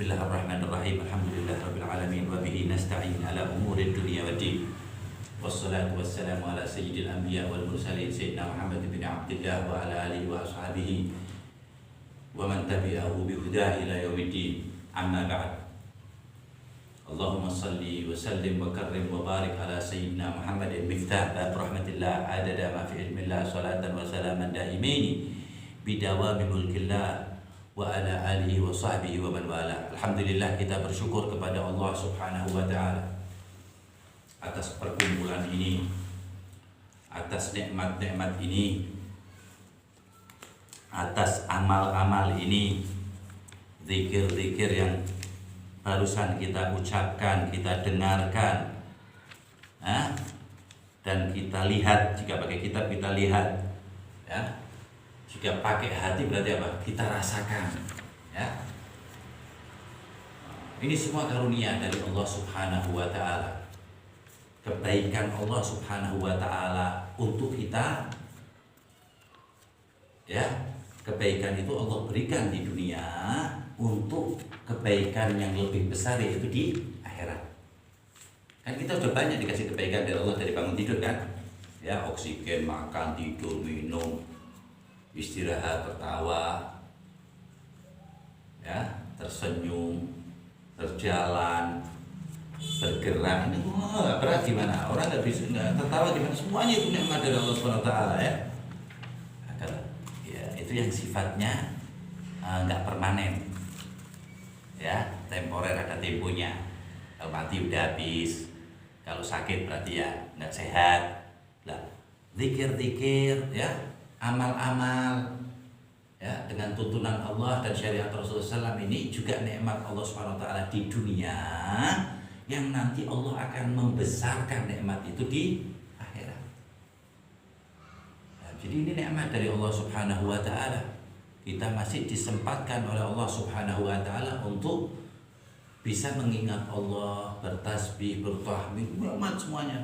Bismillahirrahmanirrahim. Alhamdulillahirabbil alamin wa bihi nasta'in ala umurid dunya waddin. Wassalatu wassalamu ala sayyidil anbiya wal mursalin sayyidina Muhammad bin Abdillah wa ala alihi wa ashabihi wa man tabi'ahu bi hudahu ila yaumiddin. Amma ba'd. Allahumma salli wa sallim wa karrim wa barik ala sayyidina Muhammadin miftah bab rahmatillah adada ma fi ilmillah salatan wa salaman daimaini bidawami mulkillah wa ala alihi wa sahbihi wa man wala. Alhamdulillah, kita bersyukur kepada Allah Subhanahu wa ta'ala atas perkumpulan ini, atas nikmat-nikmat ini, atas amal-amal ini, zikir-zikir yang barusan kita ucapkan, kita dengarkan, dan kita lihat. Jika pakai kitab kita lihat, ya. Jika pakai hati berarti apa? Kita rasakan, ya. Ini semua karunia dari Allah Subhanahu wa ta'ala. Kebaikan Allah Subhanahu wa ta'ala untuk kita, ya. Kebaikan itu Allah berikan di dunia untuk kebaikan yang lebih besar, yaitu di akhirat. Kan kita sudah banyak dikasih kebaikan dari Allah dari bangun tidur, kan? Ya, oksigen, makan, tidur, minum, istirahat, tertawa, ya, tersenyum, terjalan, bergerak. Ini berat gimana? Orang nggak bisa nggak tertawa gimana? Semuanya itu nikmat dari Allah Subhanahu wa ta'ala, ya. Ya, itu yang sifatnya nggak permanen, ya, temporer, ada temponya. Kalau mati udah habis, kalau sakit berarti ya nggak sehat. Lah, zikir-zikir, ya, amal-amal, ya, dengan tuntunan Allah dan syariat Rasulullah SAW ini juga nikmat Allah Subhanahu wa ta'ala di dunia, yang nanti Allah akan membesarkan nikmat itu di akhirat. Nah, jadi ini nikmat dari Allah Subhanahu wa ta'ala. Kita masih disempatkan oleh Allah Subhanahu wa ta'ala untuk bisa mengingat Allah, bertasbih, bertahmid, nikmat semuanya.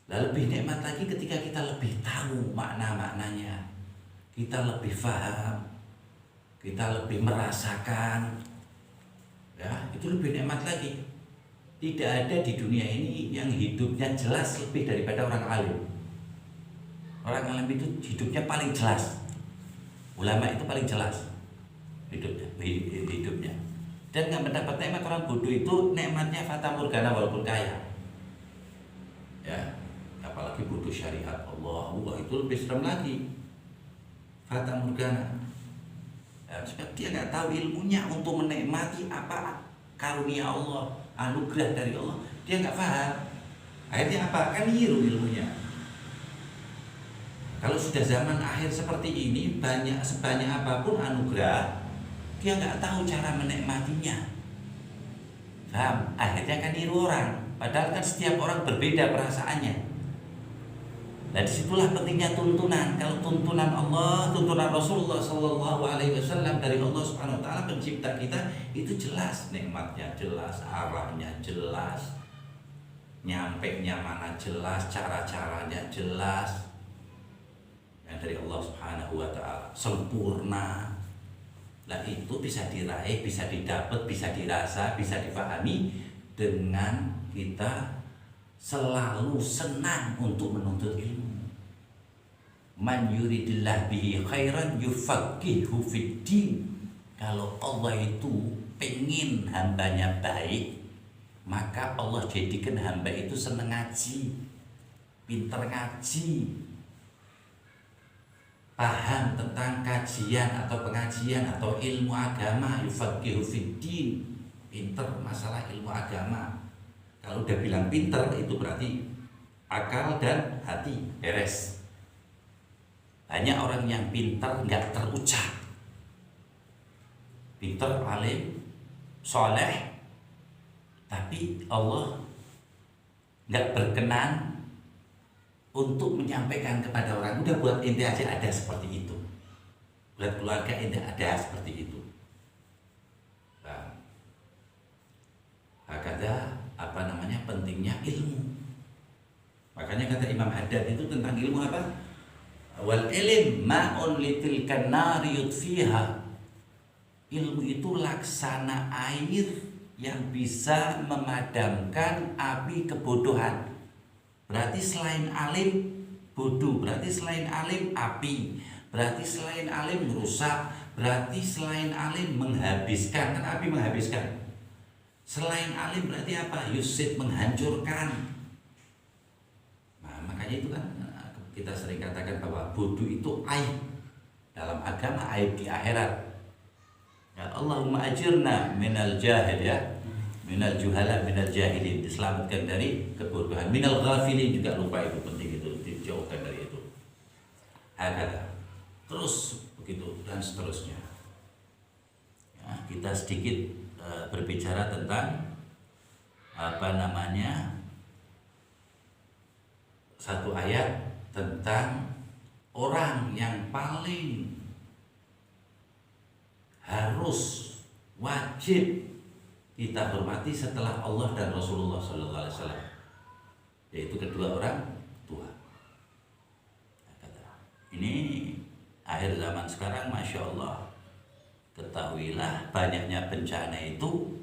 Nah, lebih nikmat lagi ketika kita lebih tahu makna-maknanya, kita lebih paham, kita lebih merasakan, ya, itu lebih nikmat lagi. Tidak ada di dunia ini yang hidupnya jelas lebih daripada orang alim. Orang alim itu hidupnya paling jelas. Ulama itu paling jelas hidupnya. Dan nggak mendapat nikmat. Orang bodoh itu nikmatnya fata morgana walaupun kaya, ya. Apalagi bodoh syariat Allah, itu lebih serem lagi, fata morgana. Ya, sebab dia nggak tahu ilmunya untuk menikmati apa karunia Allah, anugerah dari Allah. Dia nggak paham. Akhirnya apa? Kan niru ilmunya. Kalau sudah zaman akhir seperti ini, sebanyak apapun anugerah, dia nggak tahu cara menikmatinya. Paham? Akhirnya kan niru orang. Padahal kan setiap orang berbeda perasaannya. Nah, disitulah pentingnya tuntunan. Kalau tuntunan Allah, tuntunan Rasulullah Sallallahu Alaihi Wasallam dari Allah Subhanahu Wa Taala pencipta kita, itu jelas nikmatnya, jelas arahnya, jelas nyampenya mana, jelas cara-caranya, jelas. Yang dari Allah Subhanahu wa ta'ala sempurna. Nah, itu bisa diraih, bisa didapat, bisa dirasa, bisa dipahami dengan kita selalu senang untuk menuntut ilmu. Man yuridillah bihi khairan yufaqihu fiddin. Kalau Allah itu pengen hambanya baik, maka Allah jadikan hamba itu senang ngaji, pinter ngaji, paham tentang kajian atau pengajian atau ilmu agama, yufaqihu fiddin, pinter masalah ilmu agama. Kalau udah bilang pinter, itu berarti akal dan hati beres. Banyak orang yang pinter nggak terucap, pinter, alim, soleh, tapi Allah nggak berkenan untuk menyampaikan kepada orang. Udah buat ente aja ada seperti itu, buat keluarga ente ada seperti itu. Nah, hakada pentingnya ilmu. Makanya kata Imam Haddad itu tentang ilmu apa? Wal ilm ma'un litilkan nari yudfiha. Ilmu itu laksana air yang bisa memadamkan api kebodohan. Berarti selain alim bodoh, berarti selain alim api, berarti selain alim merusak, berarti selain alim menghabiskan. Kan api menghabiskan. Selain alim berarti apa? Yusid, menghancurkan. Nah, makanya itu kan kita sering katakan bahwa bodoh itu aib dalam agama, aib di akhirat. Ya Allahumma ajirna minal jahil, ya, minal juhala, minal jahilin, diselamatkan dari kebodohan, minal ghafilin, juga lupa, itu penting, itu dijauhkan dari itu. Ada terus begitu dan seterusnya. Ya, kita sedikit berbicara tentang satu ayat tentang orang yang paling harus wajib kita hormati setelah Allah dan Rasulullah Sallallahu Alaihi Wasallam, yaitu kedua orang tua. Ini akhir zaman sekarang, masya Allah, ketahuilah banyaknya bencana itu,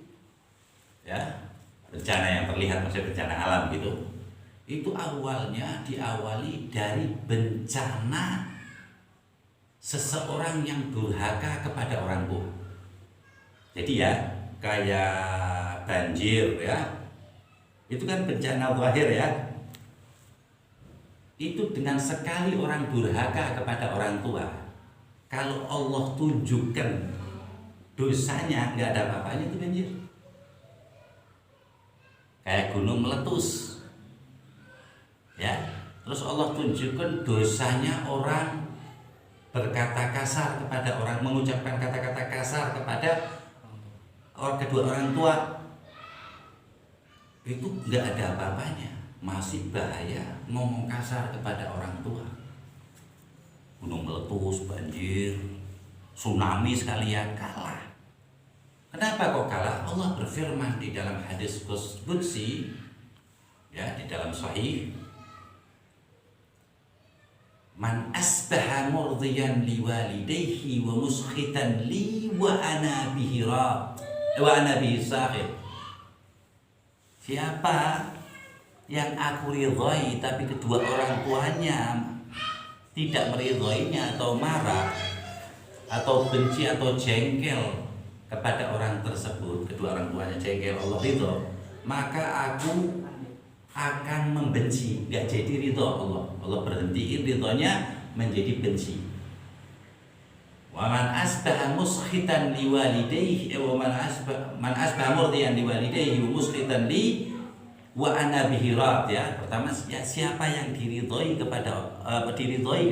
ya, bencana yang terlihat, maksudnya bencana alam gitu, itu awalnya diawali dari bencana seseorang yang durhaka kepada orang tua. Jadi ya, kayak banjir, ya, itu kan bencana zahir, ya. Itu dengan sekali orang durhaka kepada orang tua, kalau Allah tunjukkan dosanya, nggak ada apa-apanya itu banjir. Kayak gunung meletus, ya. Terus Allah tunjukkan dosanya orang berkata kasar kepada orang, mengucapkan kata-kata kasar kepada kedua orang tua, itu nggak ada apa-apanya, masih bahaya ngomong kasar kepada orang tua. Gunung meletus, banjir, tsunami sekalian, kalah. Kenapa kok kalah? Allah berfirman di dalam hadis qudsi, ya, di dalam sahih, man asbaha murdiyan liwalidayhi wa muskhitan li wa ana bihi sahib. Siapa yang aku ridhoi tapi kedua orang tuanya tidak meridhoinya atau marah atau benci atau jengkel kepada orang tersebut, kedua orang tuanya jengkel, Allah ridho, maka aku akan membenci, gak jadi ridho Allah. Allah berhentiin ridhonya menjadi benci. Wa man asbaha muskhitan liwalidayhi man asbaha murdiyan liwalidayhi wa muskhitan li wa ana bihi rad, ya. Pertama, ya, siapa yang diridhoi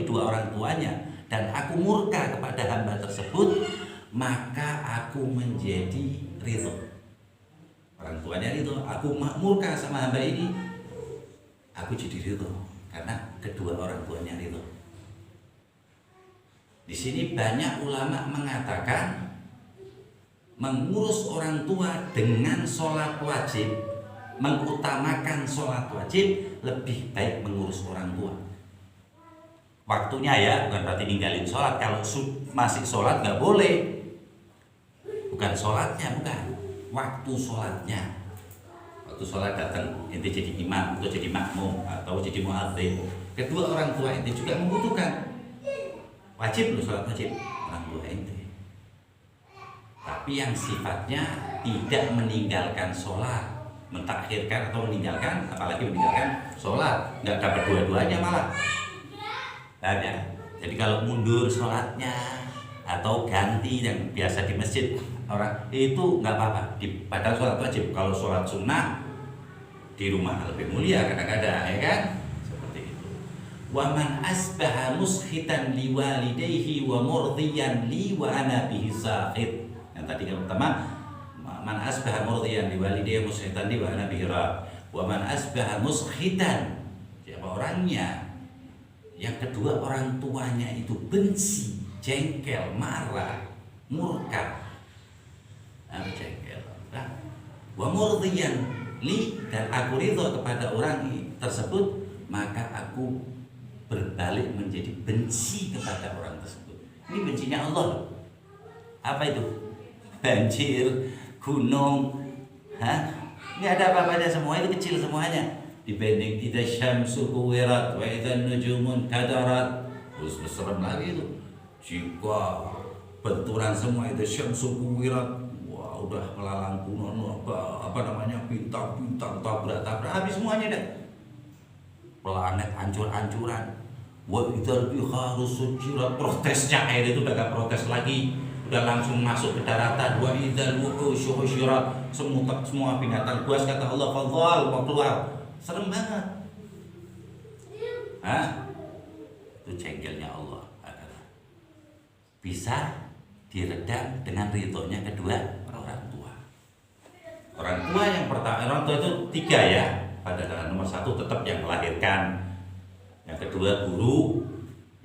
kedua orang tuanya dan aku murka kepada hamba tersebut, maka aku menjadi ridho. Orang tuanya ridho, aku murka sama hamba ini, aku jadi ridho karena kedua orang tuanya ridho. Di sini banyak ulama mengatakan mengurus orang tua dengan sholat wajib, mengutamakan sholat wajib lebih baik mengurus orang tua. Waktunya, ya, bukan berarti ninggalin sholat. Kalau masih sholat nggak boleh, bukan sholatnya, bukan, waktu sholatnya. Waktu sholat datang, ente jadi imam atau jadi makmum atau jadi muadzin, kedua orang tua ente juga membutuhkan. Wajib loh, sholat wajib orang tua ente. Tapi yang sifatnya tidak meninggalkan sholat, mentakhirkan atau meninggalkan, apalagi meninggalkan sholat, nggak dapat dua-duanya malah. Nah, ya. Jadi kalau mundur sholatnya atau ganti yang biasa di masjid orang itu nggak apa-apa. Padahal sholat wajib. Kalau sholat sunnah di rumah lebih mulia kadang-kadang, ya kan? Seperti itu. Wa man asbaha muskhitan liwalidayhi wa murdiyan li wa ana bihi saqit. Yang tadi yang pertama, man asbaha murdiyan liwalidayhi muskhitan li wa ana bihi rad. Wa man asbaha muskhitan, siapa orangnya yang kedua orang tuanya itu benci, jengkel, marah, murka, jengkel. Wa murdiyan li, dan aku ridho kepada orang tersebut, maka aku berbalik menjadi benci kepada orang tersebut. Ini bencinya Allah. Apa itu? banjir, gunung. Ini ada apa-apanya semua, itu kecil semuanya. Dibanding idza syamsu kuwirat wa idza nujumun kadarat. Terus serem lagi itu. Jika benturan semua itu syamsu kuwirat, wah udah melalang gunung apa namanya bintang-bintang tabrak-tabrak habis semuanya dah. Planet hancur-hancuran. Wa idzal biharu sujirat, protesnya air itu udah gak protes lagi, udah langsung masuk ke daratan. Wa idzal wuhusyu husyirat, semua binatang buas kata Allah fadhal mau keluar. Serem banget. Itu jengkelnya Allah adalah bisa diredam dengan ridhonya kedua orang tua. Orang tua yang pertama, orang tua itu 3 ya. Pada nomor 1 tetap yang melahirkan. Yang kedua guru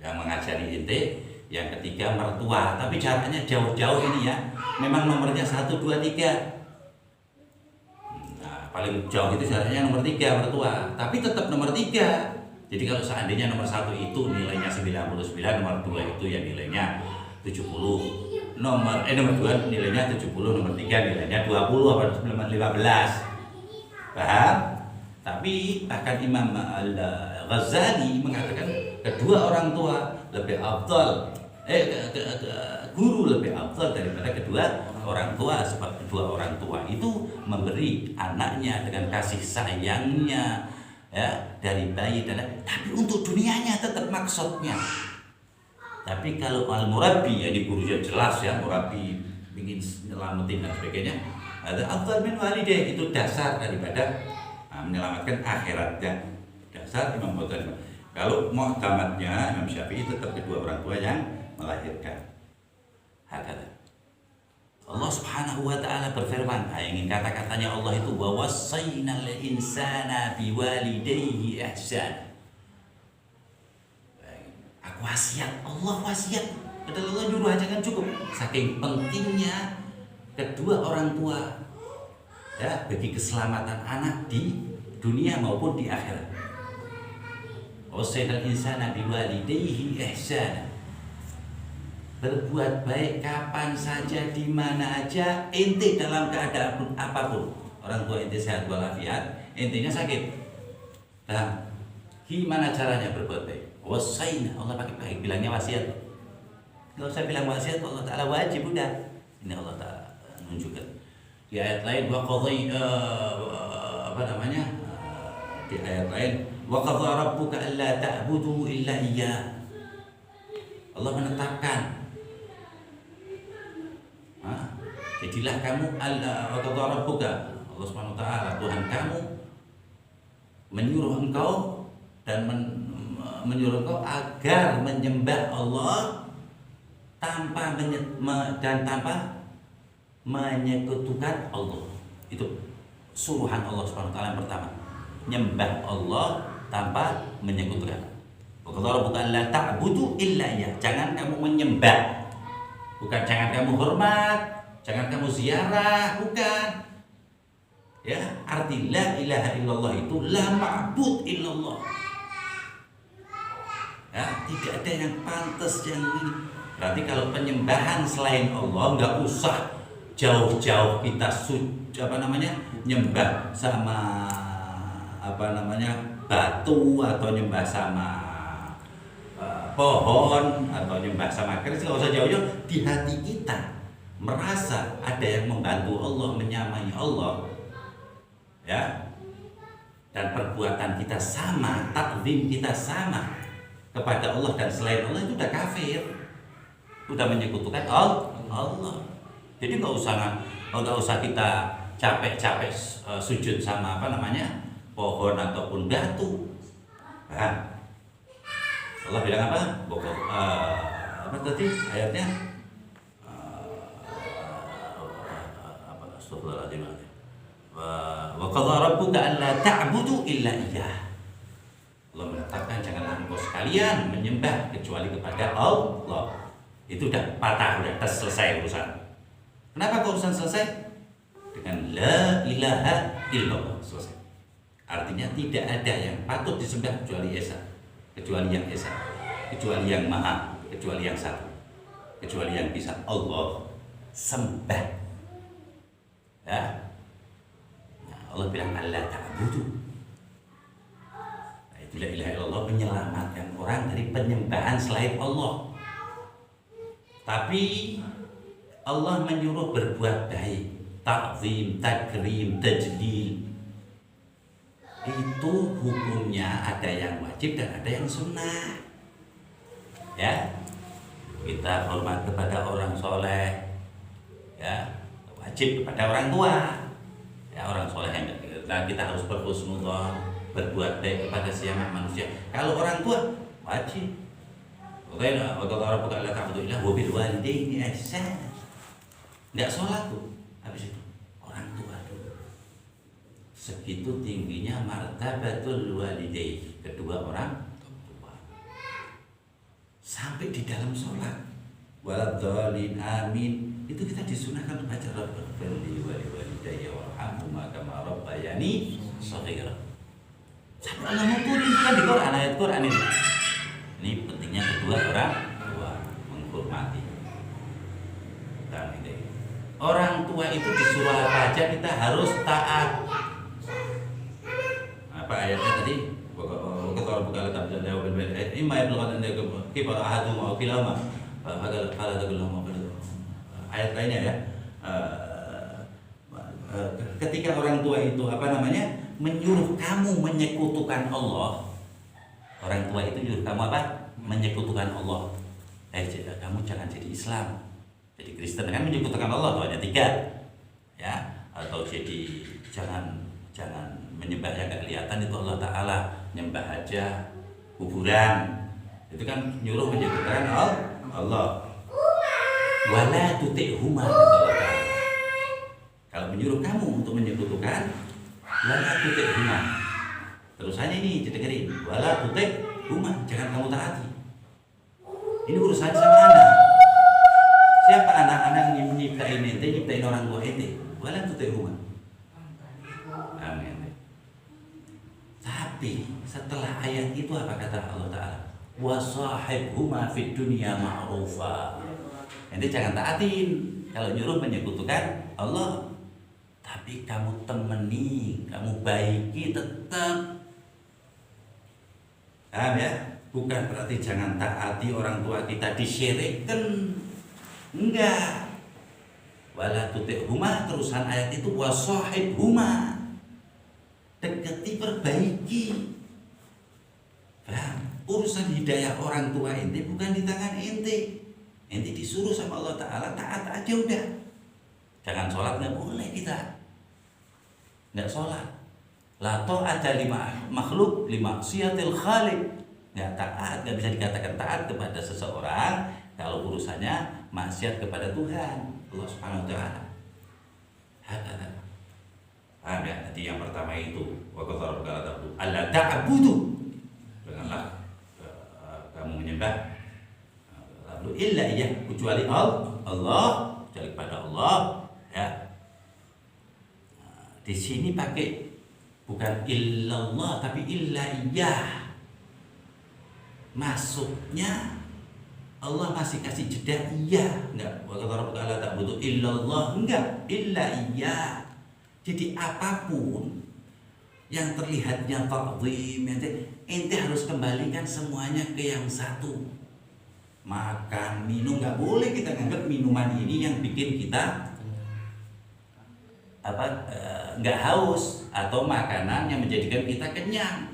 yang mengajari ente, yang ketiga mertua, tapi jaraknya jauh-jauh ini ya. Memang nomornya 1, 2, 3. Nah, paling jauh itu jaraknya nomor 3 mertua, tapi tetap nomor 3. Jadi kalau seandainya nomor 1 itu nilainya 99, nomor 2 itu ya nilainya 70. Nomor 2 nilainya 70, nomor 3 nilainya 20 apa 15. Paham? Tapi bahkan Imam Al-Ghazali mengatakan kedua orang tua lebih afdal, guru lebih afdal daripada kedua orang tua, sebab kedua orang tua itu memberi anaknya dengan kasih sayangnya ya dari bayi tapi untuk dunianya tetap maksudnya. Tapi kalau al-murabbi ya di gurunya jelas ya, murabbi ingin nyelamatin dan sebagainya, ada afdal min walidayh, itu dasar daripada menyelamatkan akhiratnya. Dasar Imam Ghazali. Kalau mu'tamadnya Imam Syafi'i tetap kedua orang tua yang melahirkan. Hakata. Allah Subhanahu wa taala berfirman, ingin kata-katanya Allah itu wa wassaynal insana biwalidayhi ihsana. Aku wasiat, Allah wasiat. Padahal Allah nyuruh aja kan cukup. Saking pentingnya kedua orang tua ya bagi keselamatan anak di dunia maupun di akhirat. Wassaynal insana biwalidayhi ihsana. Berbuat baik kapan saja, di mana aja, ente dalam keadaan apapun. Orang tua ente sehat walafiat, intenya sakit. Nah, gimana caranya berbuat baik? Wasaina, Allah pakai baik, bilangnya wasiat. Enggak usah bilang wasiat, Allah Taala wajib udah. Ini Allah Taala menunjukkan. Di ayat lain di ayat lain wa qadha rabbuka alla ta'budu illa iyyah. Allah menetapkan jadilah kamu wa qadha rabbuka, Allah Subhanahu wa taala Tuhan kamu menyuruh engkau dan menyuruh engkau agar menyembah Allah tanpa menyekutukan Allah. Itu suruhan Allah Subhanahu wa taala yang pertama. Nyembah Allah tanpa menyekutukan. Wa qadha rabbuka alla ta'budu illa iyyah. Jangan kamu menyembah. Bukan jangan kamu hormat, jangan kamu ziarah, bukan. Ya, arti la ilaha illallah itu la ma'bud illallah. Ya, tidak ada yang pantas yang ini. Berarti kalau penyembahan selain Allah enggak usah jauh-jauh kita nyembah sama batu atau nyembah sama pohon atau nyembah sama keris, enggak usah jauh-jauh. Di hati kita merasa ada yang membantu Allah, menyamai Allah, ya, dan perbuatan kita sama, takzim kita sama kepada Allah dan selain Allah, itu udah kafir, udah menyekutukan Allah. Jadi nggak usah kita capek-capek sujud sama pohon ataupun batu. Allah bilang apa? Apa tadi ayatnya? Astagfirullahaladzim. Wa qadha rabbuka alla ta'budu illa iyyah. Allah menetapkan janganlah engkau sekalian menyembah kecuali kepada Allah. Itu udah patah, udah selesai urusan. Kenapa urusan selesai? Dengan la ilaha illallah, selesai. Artinya tidak ada yang patut disembah kecuali Esa, kecuali yang Esa, kecuali yang Maha, kecuali yang Satu, kecuali yang bisa Allah sembah. Ya. Nah, Allah bilang Allah ta'budu. Nah, itu la ilaha illallah menyelamatkan orang dari penyembahan selain Allah. Tapi Allah menyuruh berbuat baik, ta'zim, takrim, tajlil. Itu hukumnya ada yang wajib dan ada yang sunnah. Ya, kita hormat kepada orang soleh, ya, wajib kepada orang tua. Ya, orang soleh yang kita harus berhusnudzon, berbuat baik kepada sesama manusia. Kalau orang tua wajib. Karena orang bukan Allah ta'budu illa wa bil walidaini ihsan. Enggak sholat tuh habis itu orang tua dulu. Segitu tingginya martabatul walidain, kedua orang tua. Sampai di dalam sholat waladhdallin amin itu kita disunahkan baca Rabbana walidayya warhamhuma kama rabbayani shaghira. Sampai Allah mutusin kan di Quran, ayat Quran ini. Ini pentingnya kedua orang tua menghormati. Dan ini orang tua itu disuruh apa aja kita harus taat. Apa ayatnya tadi? Kalau bukan letak jauh berbeda. Imma yablughan andakum kibar ahadum aw kilahuma fala taqul lahum. Ayat lainnya ya. Ketika orang tua itu menyuruh kamu menyekutukan Allah. Orang tua itu nyuruh kamu apa? Menyekutukan Allah. Kamu jangan jadi Islam, jadi Kristen kan menyekutukan Allah tuh ada 3, ya. Atau jadi jangan menyembah yang gak kelihatan itu Allah Taala, nyembah aja kuburan. Itu kan nyuruh menyekutukan Allah. Wala tuti'huma kata Allah Taala. Kalau menyuruh kamu untuk menyekutukan, wala tuti'huma. Terusannya ini didengerin, wala tuti'huma, jangan kamu taati. Ini urusan sama anak. Siapa anak-anak yang nyiptain ente, nyiptain orang tua ente? Wala tuti'huma. Amin. Tapi setelah ayat itu apa kata Allah Ta'ala? Wa sahibhuma fid dunya ma'rufa. Ente jangan taatin kalau nyuruh menyekutukan Allah. Tapi kamu temeni, kamu baiki tetap. Paham ya? Bukan berarti jangan taati orang tua kita disyirikkan. Enggak. Wala tuti'huma, terusan ayat itu wasahibhuma. Dekati, perbaiki. Paham? Urusan hidayah orang tua ente bukan di tangan ente. Ente disuruh sama Allah Ta'ala taat aja udah. Jangan sholat nggak boleh kita. Nggak sholat. La ta'ata lima makhluk lima siyatil khaliq. Nggak taat, nggak bisa dikatakan taat kepada seseorang kalau urusannya maksiat kepada Tuhan Allah Subhanahu wa Ta'ala. Paham ya? Nanti yang pertama itu wa qadara ta'budu alla ta'budu. Janganlah kamu menyembah illa iya, kecuali Allah, kecuali kepada Allah, ya. Di sini pakai bukan illallah tapi illa iya. Masuknya Allah masih kasih jeda iya, enggak. Wa qadara ta'ala ta'budu illallah, enggak, illa iya. Jadi apapun yang terlihatnya ta'zim, ente harus kembalikan semuanya ke yang satu. Makan, minum, nggak boleh kita nganggap minuman ini yang bikin kita nggak haus, atau makanan yang menjadikan kita kenyang.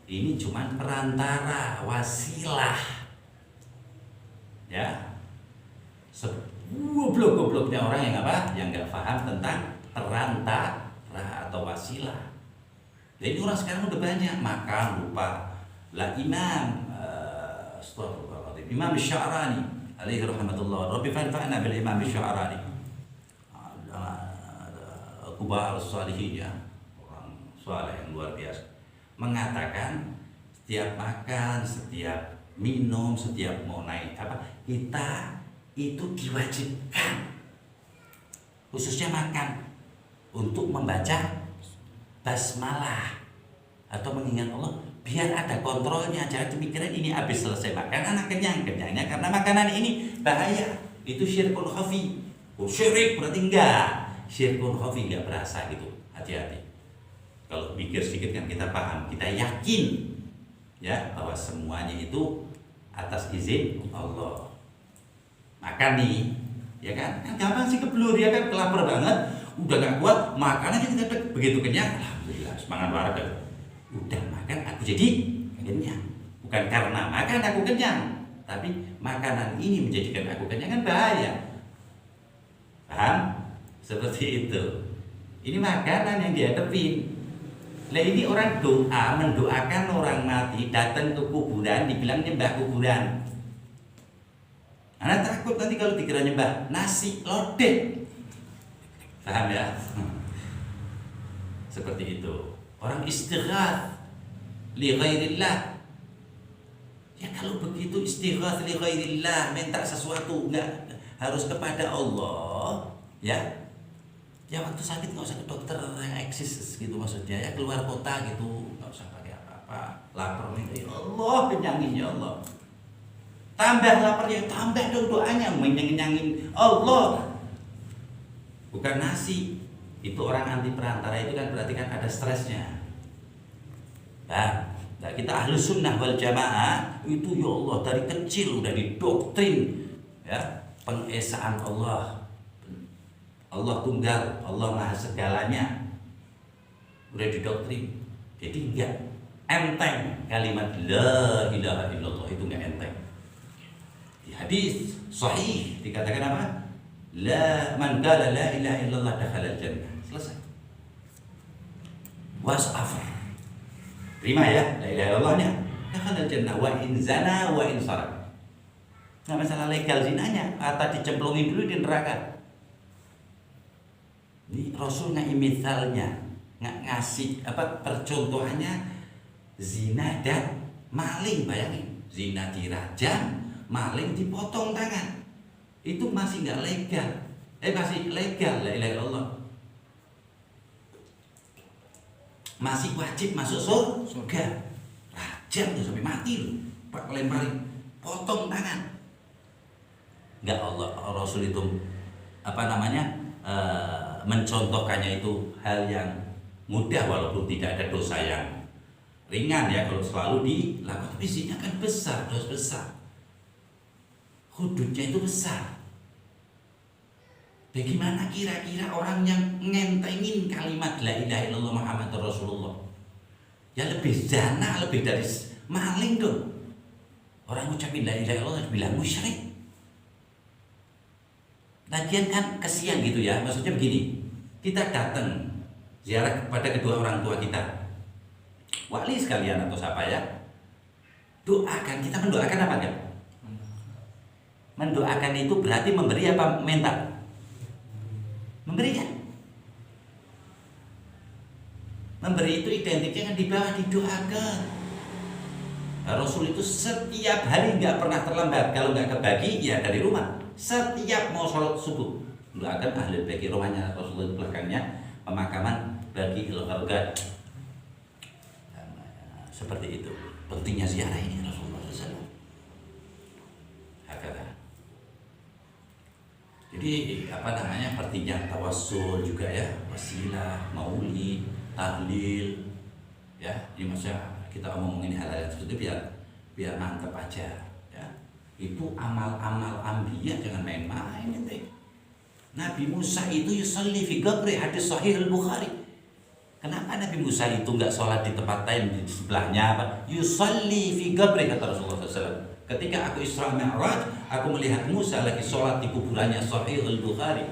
Ini cuma perantara, wasilah, ya. Goblok-gobloknya orang yang nggak paham tentang perantara atau wasilah. Jadi orang sekarang udah banyak makan lupa. Lah Imam Sya'rani alaihi rahmatullah, Rabbi fanfa'na bil Imam Sya'rani, kubar salihin, ya, orang saleh yang luar biasa, mengatakan setiap makan, setiap minum, setiap mau naik kita itu diwajibkan, khususnya makan, untuk membaca basmalah atau mengingat Allah, biar ada kontrolnya. Jangan pemikiran ini habis selesai makan anak kenyangnya karena makanan ini bahaya. Itu syirkul khafi. Syirik berarti enggak. syirkun khafi, nggak berasa gitu. Hati-hati. Kalau pikir sedikit kan kita paham, kita yakin ya bahwa semuanya itu atas izin Allah. Makan nih, ya kan gampang sih keblur, ya kan kelapar banget, udah gak kuat makan aja kita begitu kenyang, alhamdulillah semangat olahraga, udah makan aku jadi kenyang. Bukan karena makan aku kenyang, tapi makanan ini menjadikan aku kenyang, kan bahaya. Paham? Seperti itu. Ini makanan yang dihadapin. Nah ini orang doa, mendoakan orang mati, datang ke kuburan, dibilang nyembah kuburan. Anak takut nanti kalau dikira nyembah nasi lodeh. Paham ya? Seperti itu. Orang istighath li ghairillah. Ya kalau begitu istighath li ghairillah, minta sesuatu enggak harus kepada Allah, ya. Ya waktu sakit nggak usah ke dokter yang eksis gitu, maksudnya ya keluar kota gitu, nggak usah pakai apa-apa. Lapar nih, ya Allah kenyangin ya Allah. Tambah laparnya, tambah dong doanya, menyenyangin Allah. Bukan nasi. Itu orang anti perantara itu kan berarti kan ada stresnya. Nah kita ahlu sunnah wal jamaah itu ya Allah dari kecil udah didoktrin ya pengesaan Allah. Allah tunggal, Allah maha segalanya, udah didoktrin. Jadi enggak enteng kalimat la ilaha illallah, itu enggak enteng. Di hadis sahih dikatakan apa? La man qala la ilaha illallah dakhala jannah. Selesai. Was'afar. Terima ya, la ilaha illallahnya. Dakhala jannah wa in zana wa in sarak. Enggak masalah legal zinanya, atau dicemplungin dulu di neraka. Ini Rasul ngasih misalnya, nggak ngasih apa percontohannya zina dan maling. Bayangin, zina dirajam, maling dipotong tangan, itu masih nggak legal, masih legal, la ilaha illallah, masih wajib masuk surga. Rajam tuh sampai mati loh, pak lemparin, potong tangan. Nggak, Allah Rasul itu apa namanya? Mencontohkannya itu hal yang mudah walaupun tidak ada dosa yang ringan ya kalau selalu dilakukan. Tapi zina kan besar, dosa besar, hududnya itu besar. Bagaimana kira-kira orang yang ngentengin kalimat la ilaha illallah Muhammadur Rasulullah, ya lebih zina, lebih dari maling dong. Orang ngucapin la ilaha illallah bilang musyrik. Lagian kan kesian gitu ya, maksudnya begini, kita datang ziarah kepada kedua orang tua kita, wali sekalian atau siapa ya, doakan, kita mendoakan apa enggak? Mendoakan itu berarti memberi apa minta? Memberi kan? Memberi itu identiknya kan di bawah didoakan. Nah, Rasul itu setiap hari nggak pernah terlambat, kalau nggak kebagi ya dari rumah. Setiap mau sholat subuh doakan ahli bagi rumahnya Rasulullah, di belakangnya pemakaman bagi keluarga. Seperti itu pentingnya ziarah ini Rasulullah SAW. Hakata. Jadi apa namanya, pentingnya tawassul juga ya, wasilah, maulid, tahlil ya. Ini masa kita ngomongin hal-hal seperti itu biar mantep aja. Itu amal-amal anbiya, jangan main-main ente. Nabi Musa itu yusalli fi qabri, hadis sahih al-Bukhari. Kenapa Nabi Musa itu enggak sholat di tempat lain, di sebelahnya apa? Yusalli fi qabri, kata Rasulullah SAW. Ketika aku Isra Mi'raj, aku melihat Musa lagi sholat di kuburannya, sahih al-Bukhari.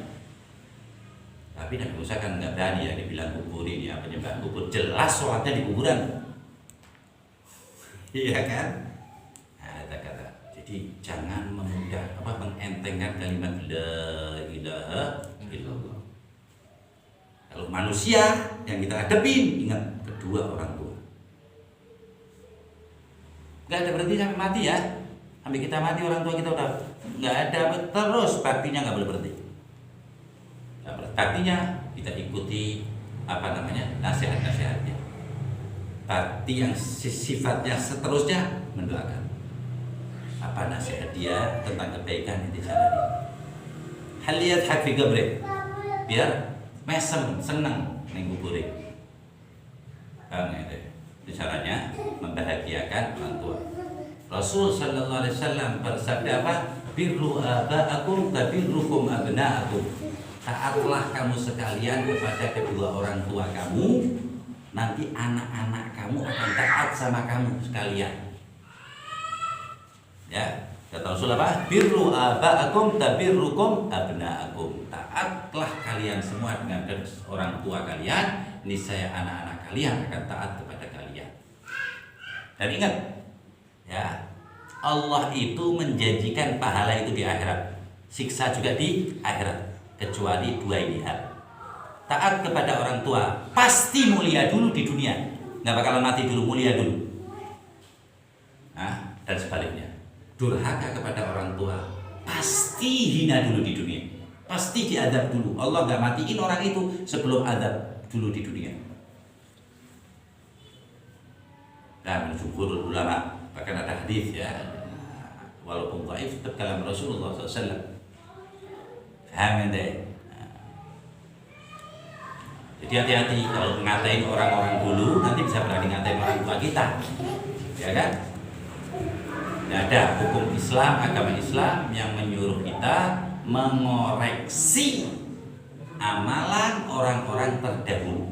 Tapi Nabi Musa kan enggak berani ya dibilang kubur ini apa, nyembah kubur. Jelas sholatnya di kuburan. Iya kan? Jadi jangan mengentengkan kalimat la ilaha illallah. Kalau manusia yang kita hadapin, ingat kedua orang tua. Gak ada berhenti sampai mati ya. Sampai kita mati orang tua kita udah nggak ada, terus baktinya nggak boleh berhenti. Baktinya kita ikuti apa namanya, nasihat-nasihatnya. Bakti yang sifatnya seterusnya mendoakan. Apa nasihat dia tentang kebaikan yang dijalani. Hal yadhak fi qabri, biar mesem, seneng ning kubure. Paham ya? Itu caranya membahagiakan orang tua. Rasul sallallahu alaihi wasallam bersabda apa? Birru aba'akum tabirrukum abna'akum. Taatlah kamu sekalian kepada kedua orang tua kamu, nanti anak-anak kamu akan taat sama kamu sekalian. Ya, kata Rasul apa? Birru aba'akum tabirrukum abna'akum. Taatlah kalian semua dengan orang tua kalian, niscaya anak-anak kalian akan taat kepada kalian. Dan ingat, ya, Allah itu menjanjikan pahala itu di akhirat, siksa juga di akhirat, kecuali dua ini hal. Taat kepada orang tua pasti mulia dulu di dunia, nggak bakalan mati dulu, mulia dulu. Nah, dan sebaliknya, durhaka kepada orang tua pasti hina dulu di dunia, pasti diadab dulu. Allah nggak matiin orang itu sebelum adab dulu di dunia. Dan jumhur ulama bahkan ada hadis ya, walaupun dhaif tetap kalam Rasulullah SAW. Paham ente? Jadi hati-hati kalau ngatain orang-orang dulu, nanti bisa berani ngatain orang tua kita, ya kan? Tidak ada hukum Islam, agama Islam yang menyuruh kita mengoreksi amalan orang-orang terdahulu.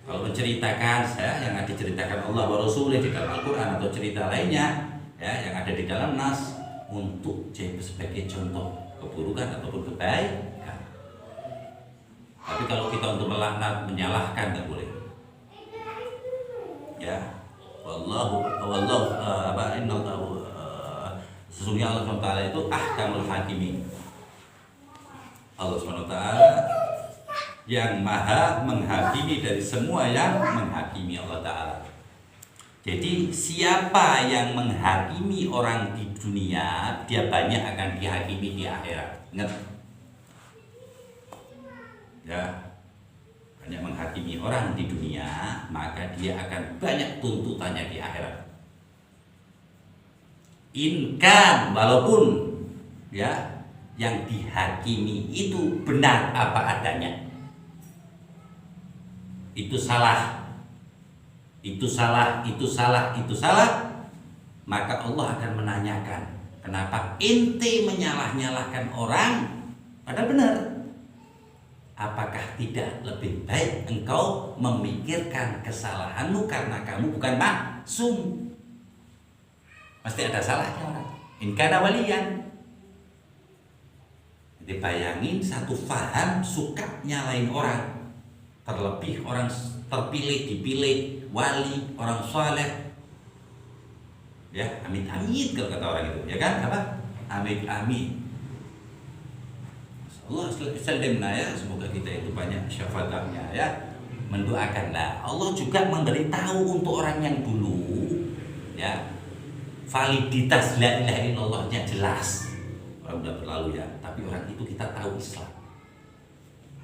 Kalau menceritakan yang diceritakan Allah wa Rasulullah di dalam Al-Quran atau cerita lainnya ya, yang ada di dalam nas untuk sebagai contoh keburukan ataupun kebaikan. Tapi kalau kita untuk melaknat, menyalahkan tidak boleh. Ya, sesungguhnya Allah SWT itu ahkamul hakimin. Allah SWT yang maha menghakimi dari semua yang menghakimi Allah Ta'ala. Jadi siapa yang menghakimi orang di dunia, dia banyak akan dihakimi di akhirat. Ingat ya, banyak menghakimi orang di dunia, maka dia akan banyak tuntutannya di akhirat. Inkan, walaupun ya yang dihakimi itu benar apa adanya, itu salah, itu salah, itu salah, itu salah, maka Allah akan menanyakan, kenapa ente menyalah-nyalahkan orang padahal benar? Apakah tidak lebih baik engkau memikirkan kesalahanmu karena kamu bukan maksum? Pasti ada salahnya orang. In kana waliyan. Jadi bayangin satu faham suka nyalain orang, terlebih orang terpilih, dipilih, wali, orang soleh. Ya, amit-amit kalau kata orang itu, ya kan? Apa? Amit-amit. Allah salimna ya, semoga kita itu banyak syafaatnya ya, mendoakanlah. Allah juga memberitahu untuk orang yang dulu ya, validitas la ilaha illallahnya jelas. Orang sudah berlalu ya, tapi orang itu kita tahu Islam.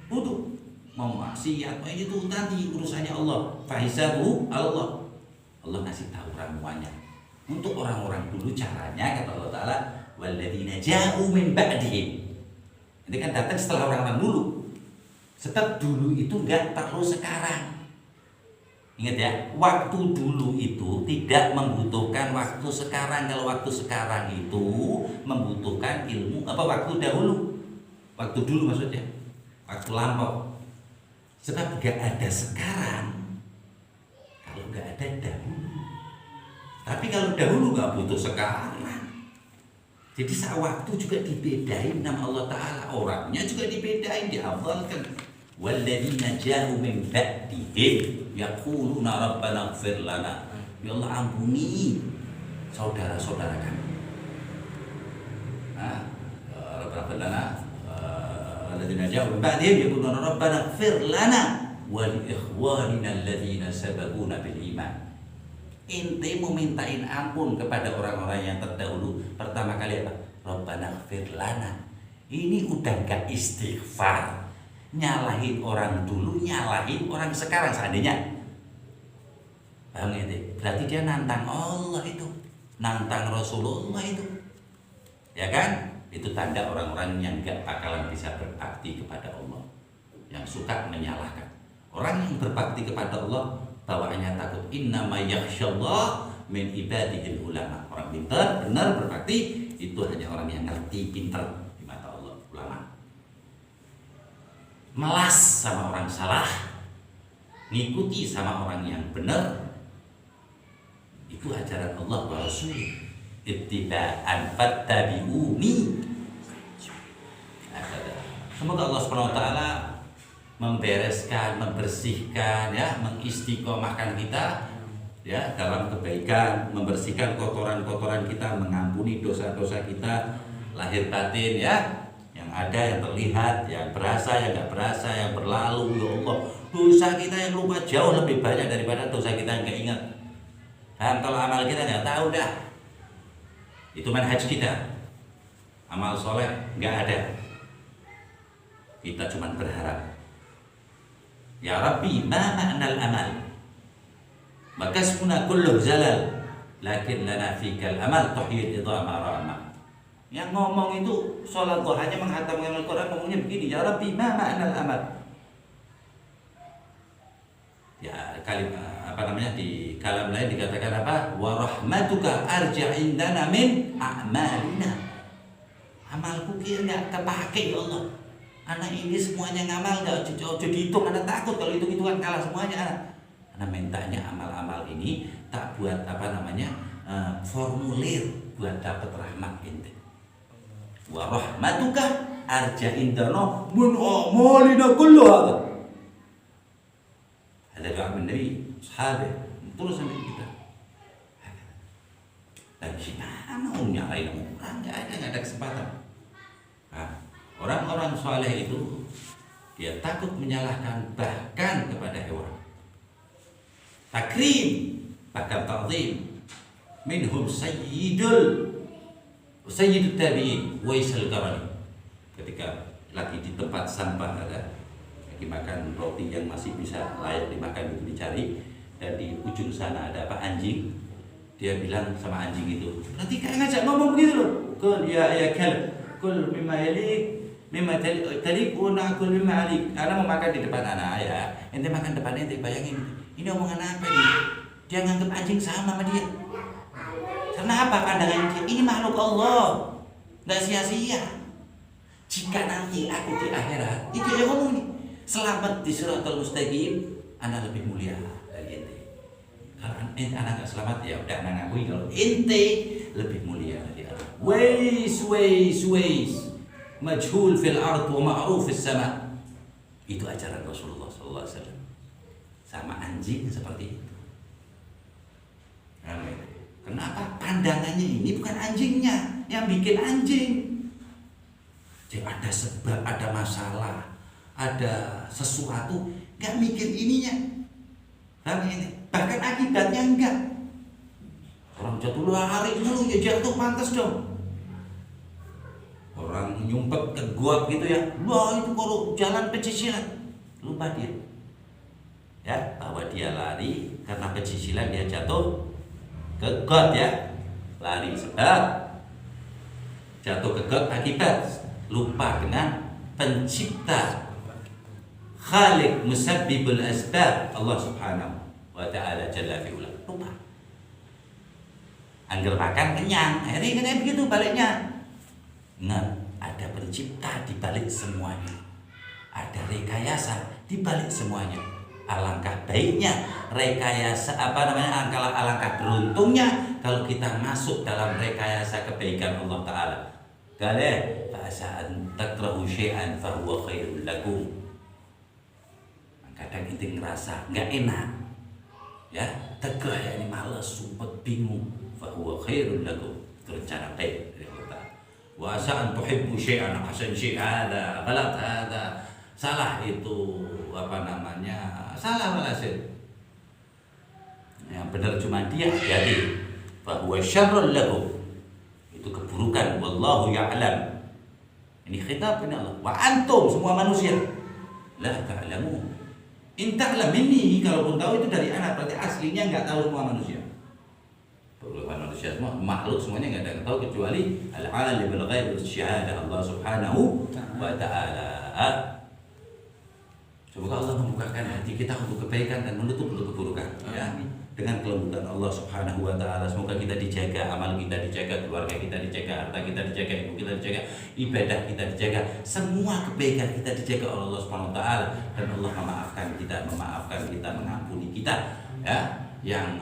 Bodoh, mau maksiat, itu nanti urusannya Allah. Fahisabu Allah. Allah ngasih tahu ramuannya. Untuk orang-orang dulu caranya kata Allah Ta'ala, walladzina ja'u min ba'dihim. Ini kan datang setelah orang-orang dulu. Sebab dulu itu enggak perlu sekarang. Ingat ya, waktu dulu itu tidak membutuhkan waktu sekarang. Kalau waktu sekarang itu membutuhkan ilmu, waktu dahulu. Waktu dulu maksudnya, waktu lampau. Sebab enggak ada sekarang kalau enggak ada dahulu. Tapi kalau dahulu enggak butuh sekarang. Jadi saat waktu juga dibedain nama Allah Ta'ala, orangnya juga dibedain, diafdalkan. Walladzina ja'u min ba'dihim yaquluna rabbana ighfir lana. Ya Allah ampuni saudara-saudara kami. Rabbana ighfir lana. Walladzina ja'u min ba'dihim yaquluna rabbana ighfir lana wa li ikhwanina alladzina sabaquna bil iman. Ente memintain ampun kepada orang-orang yang terdahulu. Pertama kali apa? Rabbana ighfir lana. Ini udah gak istighfar, nyalahin orang dulu, nyalahin orang sekarang seandainya. Paham ya? Berarti dia nantang Allah itu, nantang Rasulullah itu, ya kan? Itu tanda orang-orang yang gak bakalan bisa berbakti kepada Allah. suka menyalahkan. Orang yang berbakti kepada Allah bawaannya takut. Innama yakhsyallah min ibadihil ulama. Orang pintar, benar, berbakti itu hanya orang yang ngerti, pintar di mata Allah, ulama. Melas sama orang salah, ngikuti sama orang yang benar, itu ajaran Allah wa Rasul. Ittiba'an fattabi'uni. Semoga Allah SWT membereskan, membersihkan, ya, mengistiqomahkan kita, ya, dalam kebaikan, membersihkan kotoran-kotoran kita, mengampuni dosa-dosa kita lahir batin, ya, yang ada, yang terlihat, yang berasa, yang nggak berasa, yang berlalu. Ya Allah, dosa kita yang lupa jauh lebih banyak daripada dosa kita yang nggak ingat. Dan kalau amal kita nggak tahu dah, itu manhaj kita, amal soleh nggak ada. Kita cuma berharap, ya Rabbi, ma ma'nal amal? Maka semuna kulluh zalal, lakin lana fikal amal tuhyil idhama rama. Yang ngomong itu sholat duhanya menghatamkan Al-Quran, ngomongnya begini, ya Rabbi, ma ma'nal amal? Ya, di kalam lain dikatakan apa? Wa rahmatuka arja indana min a'malina. Amalku kira nggak kepake ya Allah. Anak ini semuanya ngamal, nggak jadi hitung. Anak takut kalau hitung-hitungan kalah semuanya. Anak mintanya amal-amal ini tak buat formulir buat dapat rahmat ente. Wa rahmatuka arja indana min a'malina kulluha. Ada doa Nabi, sahabat, terus sampai kita. Dan gimana mau nyalain orang? Nggak ada kesempatan. Nah, orang-orang soleh itu dia takut menyalahkan bahkan kepada hewan. Takrim, bahkan ta'zim. Minhum sayyidul tabi'in Uwais al-Qarani. Ketika lagi di tempat sampah ada lagi makan roti yang masih bisa layak dimakan, itu dicari, dan di ujung sana ada apa, anjing. Dia bilang sama anjing itu, nanti kayak ngajak ngomong begitu loh, kul ya kalb, kul mimma yalik, mimma talik, una kul mimma alik. Karena mau makan di depan anak ya, ente makan depan ente. Bayangin, ini omongan apa ini? Dia nganggap anjing sama dia. Karena apa pandangan dia? Ini makhluk Allah, nggak sia-sia. Jika nanti aku di akhirat, itu yang ngomong nih, selamat di siratal mustaqim, anak lebih mulia dari ente. Kalau ente anak nggak selamat, ya udah anak ngakui kalau ente lebih mulia dari anak. Ways majhul fil ard wa ma'ruf fis sama. Itu ajaran Rasulullah SAW. Sama anjing seperti itu. Kenapa pandangannya ini bukan anjingnya yang bikin anjing? Jadi ada sebab, ada masalah, ada sesuatu, nggak mikir ininya. Bahkan akibatnya enggak. Orang jatuh lari dulu ya jatuh, pantas dong. Orang nyumpet ke got gitu ya, wah itu kalau jalan pecicilan, lupa dia. Ya, bahwa dia lari karena pecicilan, dia jatuh ke got ya, lari sebab, jatuh ke got akibat lupa dengan pencipta, khaliq musabbibul asbab, Allah subhanahu wa ta'ala jalla fi'ula. Lupa. Angger makan kenyang, akhirnya kayak begitu baliknya. Ingat, ada pencipta di balik semuanya, ada rekayasa di balik semuanya. Alangkah baiknya rekayasa, alangkah beruntungnya kalau kita masuk dalam rekayasa kebaikan Allah Ta'ala. Kale fa'asa'an takrahu syai'an fahuwa khairul lakum. Kadang ente ngerasa nggak enak, ya, tegah ya, ini malas, sumpah, bingung, fahuwa khairul lakum. Itu rencana baik dari Allah. Wa asa'an tuhibbu syai'an hasan syai'an balat hada. Salah itu salah walhasil. Yang benar cuma dia, jadi fahuwa syarrul lakum. Itu keburukan, wallahu ya'lam. Ini khitab ini Allah. Wa antum semua manusia la ta'lamun. In ta'lam minni, kalaupun tahu itu dari anak, berarti aslinya enggak tahu semua manusia. Manusia semua, makhluk semuanya enggak ada yang tahu kecuali al-alimul ghaib was syahadah, Allah Subhanahu wa ta'ala. Semoga Allah membukakan hati kita untuk kebaikan dan menutup untuk keburukan. Ya. Dengan kelembutan Allah Subhanahu wa taala, semoga kita dijaga, amal kita dijaga, keluarga kita dijaga, harta kita dijaga, ibu kita dijaga, ibadah kita dijaga, semua kebaikan kita dijaga oleh Allah Subhanahu wa taala, dan Allah memaafkan kita, mengampuni kita, ya, yang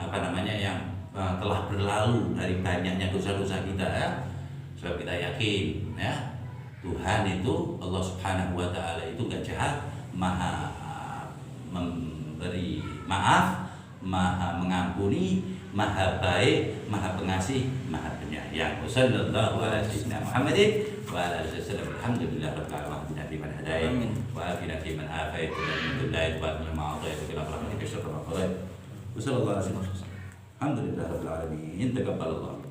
yang telah berlalu dari banyaknya dosa-dosa kita, ya. Sebab kita yakin, ya, Tuhan itu, Allah Subhanahu wa taala itu gak jahat, Maha memberi maaf, Maha mengampuni, Maha baik, Maha pengasih, Maha penyayang. Wassallallahu ala sayyidina Muhammadin wa ala alihi wasallam. Alhamdulillahirabbil alamin. Fi man hadayt wa afina fi man afayt wa min dhillati wa min ma'atayt wa rahmatika syarra ma qadayt. Wassallallahu ala sayyidina Alhamdulillahirabbil alamin. Taqabbalallahu